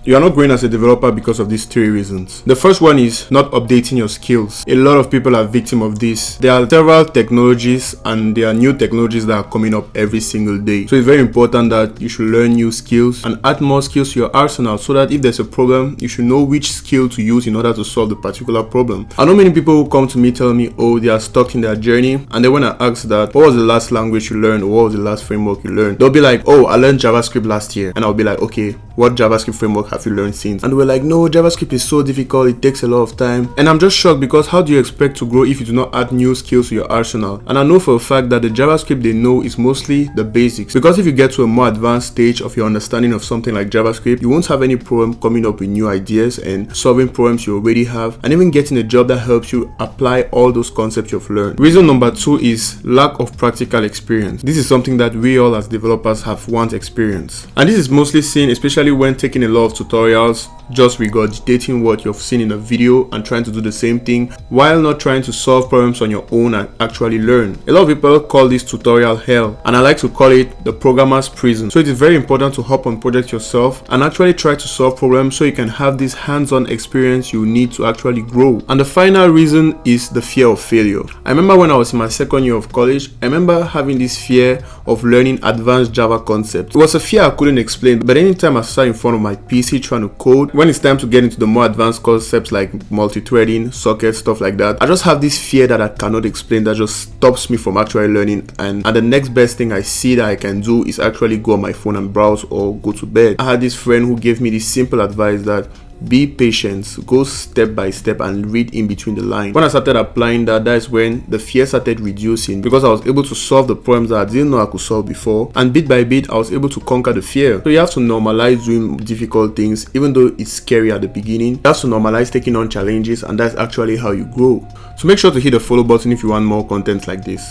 You are not growing as a developer because of these 3 reasons. The first one is not updating your skills. A lot of people are victim of this. There are several technologies and there are new technologies that are coming up every single day. So it's very important that you should learn new skills and add more skills to your arsenal so that if there's a problem, you should know which skill to use in order to solve the particular problem. I know many people who come to me telling me, oh, they are stuck in their journey, and then when I ask that, what was the last language you learned or what was the last framework you learned, they'll be like, oh, I learned JavaScript last year. And I'll be like, okay, what JavaScript framework have you learned since? And we're like, no, JavaScript is so difficult, it takes a lot of time. And I'm just shocked because how do you expect to grow if you do not add new skills to your arsenal? And I know for a fact that the JavaScript they know is mostly the basics, because if you get to a more advanced stage of your understanding of something like JavaScript, you won't have any problem coming up with new ideas and solving problems you already have, and even getting a job that helps you apply all those concepts you've learned. Reason number 2 is lack of practical experience. This is something that we all as developers have once experienced, and this is mostly seen especially when taking a lot of tutorials, just regurgitating what you've seen in a video and trying to do the same thing while not trying to solve problems on your own and actually learn. A lot of people call this tutorial hell, and I like to call it the programmer's prison. So it is very important to hop on projects yourself and actually try to solve problems so you can have this hands-on experience you need to actually grow. And the final reason is the fear of failure. I remember when I was in my second year of college, I remember having this fear of learning advanced Java concepts. It was a fear I couldn't explain, but anytime I sat in front of my PC trying to code, when it's time to get into the more advanced concepts like multi-threading, sockets, stuff like that, I just have this fear that I cannot explain that just stops me from actually learning, and the next best thing I see that I can do is actually go on my phone and browse or go to bed. I had this friend who gave me this simple advice that be patient, go step by step and read in between the lines. When I started applying that is when the fear started reducing, because I was able to solve the problems that I didn't know I could solve before, and bit by bit I was able to conquer the fear. So you have to normalize doing difficult things even though it's scary at the beginning. You have to normalize taking on challenges, and that's actually how you grow. So make sure to hit the follow button if you want more content like this.